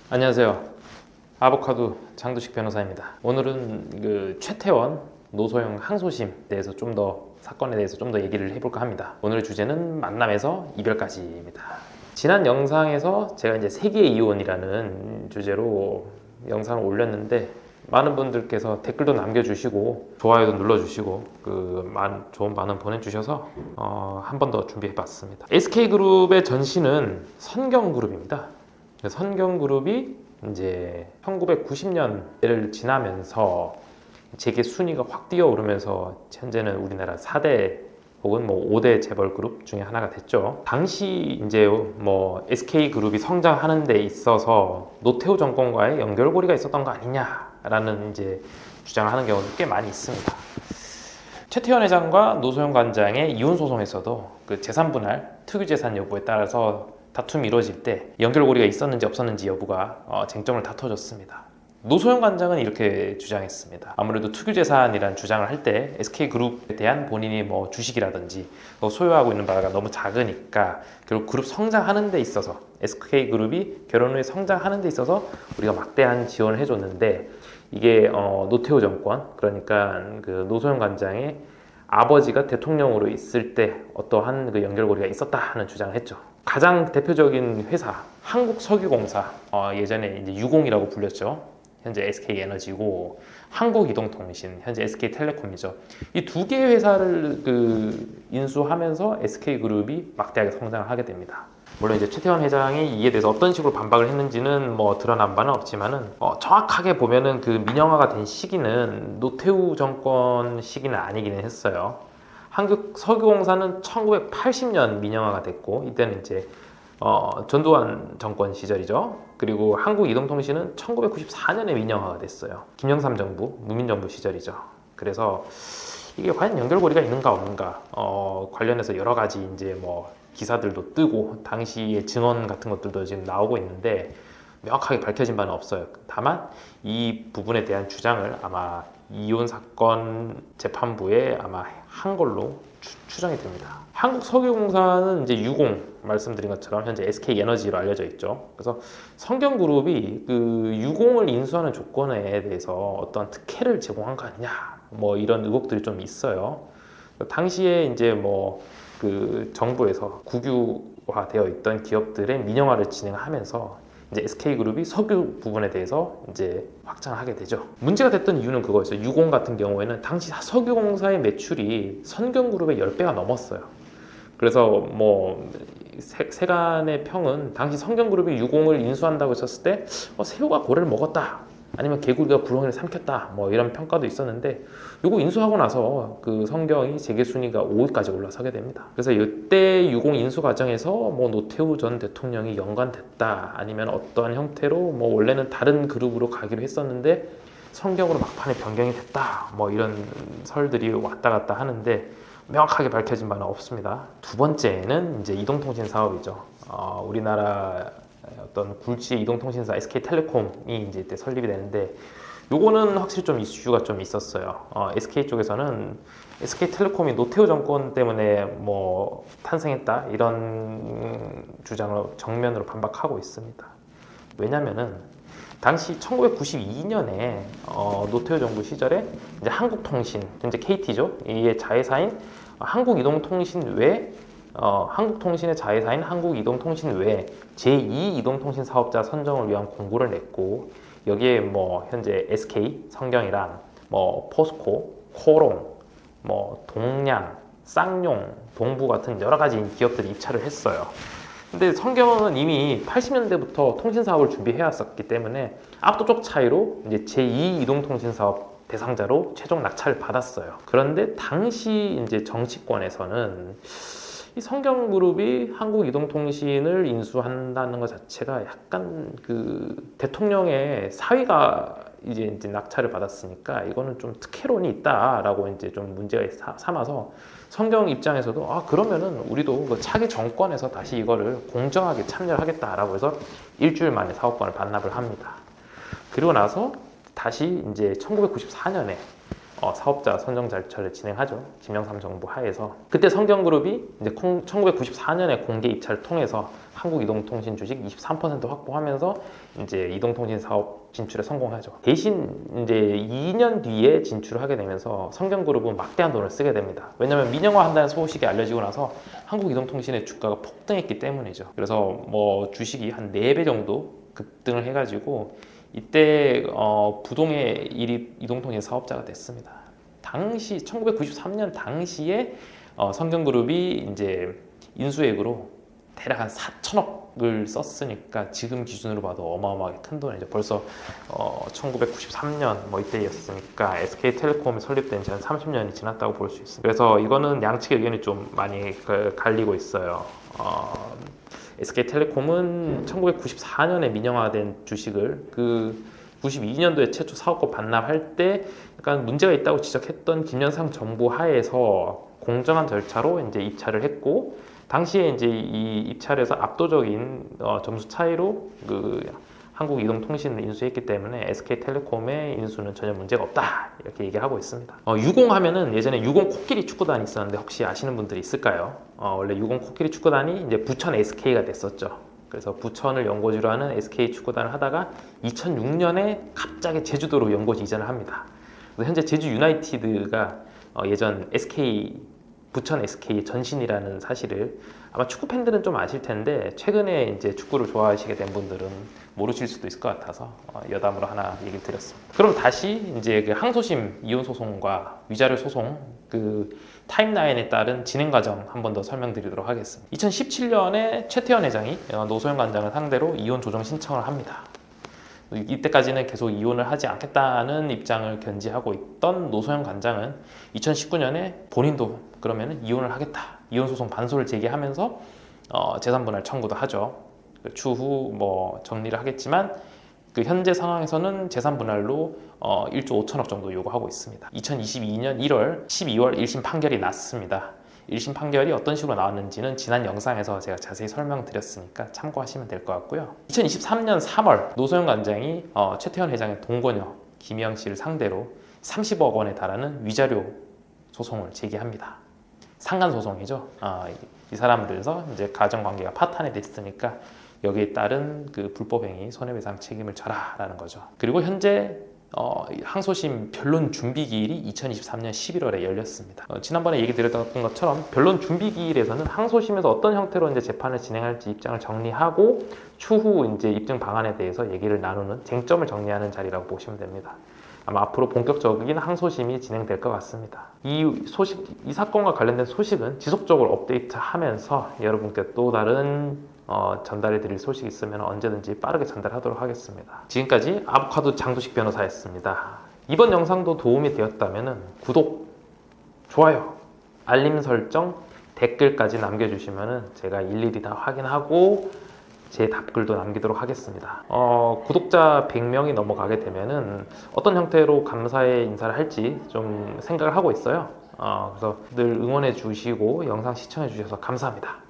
안녕하세요. 아보카도 장두식 변호사입니다. 오늘은 최태원 노소영 항소심 대해서 사건에 대해서 좀 더 얘기를 해볼까 합니다. 오늘의 주제는 만남에서 이별까지입니다. 지난 영상에서 제가 이제 세계의 이혼이라는 주제로 영상을 올렸는데 많은 분들께서 댓글도 남겨주시고 좋아요도 눌러주시고 좋은 반응 보내주셔서 한 번 더 준비해봤습니다. SK그룹의 전신은 선경그룹입니다. 선경그룹이 이제 1990년대를 지나면서 재계 순위가 확 뛰어오르면서 현재는 우리나라 4대 혹은 5대 재벌그룹 중에 하나가 됐죠. 당시 이제 SK그룹이 성장하는 데 있어서 노태우 정권과의 연결고리가 있었던 거 아니냐라는 이제 주장을 하는 경우도 꽤 많이 있습니다. 최태원 회장과 노소영 관장의 이혼 소송에서도 재산 분할, 특유재산 여부에 따라서 다툼이 이루어질 때 연결고리가 있었는지 없었는지 여부가 쟁점을 다퉈졌습니다. 노소영 관장은 이렇게 주장했습니다. 아무래도 특유재산이라는 주장을 할 때 SK그룹에 대한 본인이 주식이라든지 소유하고 있는 바가 너무 작으니까 결국 그룹 성장하는 데 있어서 SK그룹이 결혼 후에 성장하는 데 있어서 우리가 막대한 지원을 해줬는데 이게 노태우 정권, 그러니까 노소영 관장의 아버지가 대통령으로 있을 때 어떠한 연결고리가 있었다 하는 주장을 했죠. 가장 대표적인 회사 한국석유공사, 예전에 이제 유공이라고 불렸죠. 현재 SK에너지고, 한국이동통신, 현재 SK텔레콤이죠. 이 두 개의 회사를 인수하면서 SK그룹이 막대하게 성장을 하게 됩니다. 물론 이제 최태원 회장이 이에 대해서 어떤 식으로 반박을 했는지는 드러난 바는 없지만은 정확하게 보면은 민영화가 된 시기는 노태우 정권 시기는 아니기는 했어요. 한국석유공사는 1980년 민영화가 됐고, 이때는 이제 전두환 정권 시절이죠. 그리고 한국이동통신은 1994년에 민영화가 됐어요. 김영삼 정부, 무민정부 시절이죠. 그래서 이게 과연 연결고리가 있는가 없는가 관련해서 여러 가지 이제 기사들도 뜨고 당시의 증언 같은 것들도 지금 나오고 있는데 명확하게 밝혀진 바는 없어요. 다만 이 부분에 대한 주장을 아마 이혼 사건 재판부에 아마 한 걸로 추정이 됩니다. 한국석유공사는 이제 유공 말씀드린 것처럼 현재 SK에너지로 알려져 있죠. 그래서 성경그룹이 유공을 인수하는 조건에 대해서 어떤 특혜를 제공한 거 아니냐, 이런 의혹들이 좀 있어요. 당시에 이제 정부에서 국유화되어 있던 기업들의 민영화를 진행하면서 이제 SK그룹이 석유 부분에 대해서 이제 확장을 하게 되죠. 문제가 됐던 이유는 그거였어요. 유공 같은 경우에는 당시 석유공사의 매출이 선경그룹의 10배가 넘었어요. 그래서 세간의 평은 당시 성경그룹이 유공을 인수한다고 했었을 때 새우가 고래를 먹었다, 아니면 개구리가 부렁이를 삼켰다, 이런 평가도 있었는데 요거 인수하고 나서 성경이 재계 순위가 5위까지 올라서게 됩니다. 그래서 이때 유공 인수 과정에서 노태우 전 대통령이 연관됐다, 아니면 어떠한 형태로 원래는 다른 그룹으로 가기로 했었는데 성경으로 막판에 변경이 됐다, 이런 설들이 왔다 갔다 하는데 명확하게 밝혀진 바는 없습니다. 두 번째는 이제 이동통신 사업이죠. 우리나라 어떤 굴지의 이동통신사 SK텔레콤이 이제 이때 설립이 되는데 요거는 확실히 좀 이슈가 좀 있었어요. SK 쪽에서는 SK텔레콤이 노태우 정권 때문에 탄생했다, 이런 주장을 정면으로 반박하고 있습니다. 왜냐면은 당시 1992년에 노태우 정부 시절에 이제 한국통신, 현재 KT죠. 이의 자회사인 한국이동통신 외 한국통신의 자회사인 한국이동통신 외 제2이동통신 사업자 선정을 위한 공고를 냈고, 여기에 현재 SK, 성경이랑 포스코, 코롱, 동양, 쌍용, 동부 같은 여러 가지 기업들이 입찰을 했어요. 근데 성경은 이미 80년대부터 통신 사업을 준비해 왔었기 때문에 압도적 차이로 이제 제2이동통신 사업 대상자로 최종 낙찰을 받았어요. 그런데 당시 이제 정치권에서는 이 성경그룹이 한국이동통신을 인수한다는 것 자체가 약간 대통령의 사위가 이제 낙찰을 받았으니까 이거는 좀 특혜론이 있다라고 이제 좀 문제가 삼아서 성경 입장에서도 그러면은 우리도 차기 정권에서 다시 이거를 공정하게 참여를 하겠다라고 해서 일주일 만에 사업권을 반납을 합니다. 그리고 나서 다시 이제 1994년에 사업자 선정 절차를 진행하죠. 김영삼 정부 하에서. 그때 성경그룹이 이제 1994년에 공개 입찰을 통해서 한국이동통신 주식 23% 확보하면서 이제 이동통신 사업 진출에 성공하죠. 대신 이제 2년 뒤에 진출을 하게 되면서 성경그룹은 막대한 돈을 쓰게 됩니다. 왜냐하면 민영화한다는 소식이 알려지고 나서 한국이동통신의 주가가 폭등했기 때문이죠. 그래서 뭐 주식이 한 4배 정도 급등을 해가지고 이때 부동의 이동통신 사업자가 됐습니다. 당시 1993년 당시에 성경그룹이 이제 인수액으로 대략 한 4천억을 썼으니까 지금 기준으로 봐도 어마어마하게 큰 돈이죠. 벌써 1993년 뭐 이때였으니까 SK텔레콤이 설립된 지 한 30년이 지났다고 볼 수 있습니다. 그래서 이거는 양측의 의견이 좀 많이 갈리고 있어요. SK텔레콤은 1994년에 민영화된 주식을 그 92년도에 최초 사업권 반납할 때 약간 문제가 있다고 지적했던 김영삼 정부 하에서 공정한 절차로 이제 입찰을 했고, 당시에 이제 이 입찰에서 압도적인 점수 차이로 그 한국이동통신을 인수했기 때문에 SK텔레콤의 인수는 전혀 문제가 없다 이렇게 얘기하고 있습니다. 유공하면은 예전에 유공 코끼리 축구단이 있었는데 혹시 아시는 분들이 있을까요? 원래 유공 코끼리 축구단이 이제 부천 SK가 됐었죠. 그래서 부천을 연고지로 하는 SK 축구단을 하다가 2006년에 갑자기 제주도로 연고지 이전을 합니다. 그래서 현재 제주 유나이티드가 예전 SK 부천 SK 전신이라는 사실을 아마 축구 팬들은 좀 아실 텐데 최근에 이제 축구를 좋아하시게 된 분들은 모르실 수도 있을 것 같아서 여담으로 하나 얘기를 드렸습니다. 그럼 다시 이제 그 항소심 이혼 소송과 위자료 소송 그 타임라인에 따른 진행 과정 한 번 더 설명드리도록 하겠습니다. 2017년에 최태원 회장이 노소영 관장을 상대로 이혼 조정 신청을 합니다. 이때까지는 계속 이혼을 하지 않겠다는 입장을 견지하고 있던 노소영 관장은 2019년에 본인도 그러면 이혼을 하겠다, 이혼 소송 반소를 제기하면서 재산분할 청구도 하죠. 추후 뭐 정리를 하겠지만 그 현재 상황에서는 재산분할로 1조 5천억 정도 요구하고 있습니다. 2022년 1월, 12월 1심 판결이 났습니다. 1심 판결이 어떤 식으로 나왔는지는 지난 영상에서 제가 자세히 설명드렸으니까 참고하시면 될 것 같고요. 2023년 3월 노소영 관장이 최태원 회장의 동거녀 김희영 씨를 상대로 30억 원에 달하는 위자료 소송을 제기합니다. 상간 소송이죠. 이 사람들에서 이제 가정 관계가 파탄이 됐으니까 여기에 따른 그 불법행위 손해배상 책임을 져라라는 거죠. 그리고 현재 항소심 변론 준비기일이 2023년 11월에 열렸습니다. 지난번에 얘기 드렸던 것처럼 변론 준비기일에서는 항소심에서 어떤 형태로 이제 재판을 진행할지 입장을 정리하고 추후 이제 입증 방안에 대해서 얘기를 나누는 쟁점을 정리하는 자리라고 보시면 됩니다. 아마 앞으로 본격적인 항소심이 진행될 것 같습니다. 이 사건과 관련된 소식은 지속적으로 업데이트하면서 여러분께 또 다른 전달해 드릴 소식이 있으면 언제든지 빠르게 전달하도록 하겠습니다. 지금까지 아보카도 장도식 변호사였습니다. 이번 영상도 도움이 되었다면 구독, 좋아요, 알림 설정, 댓글까지 남겨주시면 제가 일일이 다 확인하고 제 답글도 남기도록 하겠습니다. 구독자 100명이 넘어가게 되면은 어떤 형태로 감사의 인사를 할지 좀 생각을 하고 있어요. 그래서 늘 응원해 주시고 영상 시청해 주셔서 감사합니다.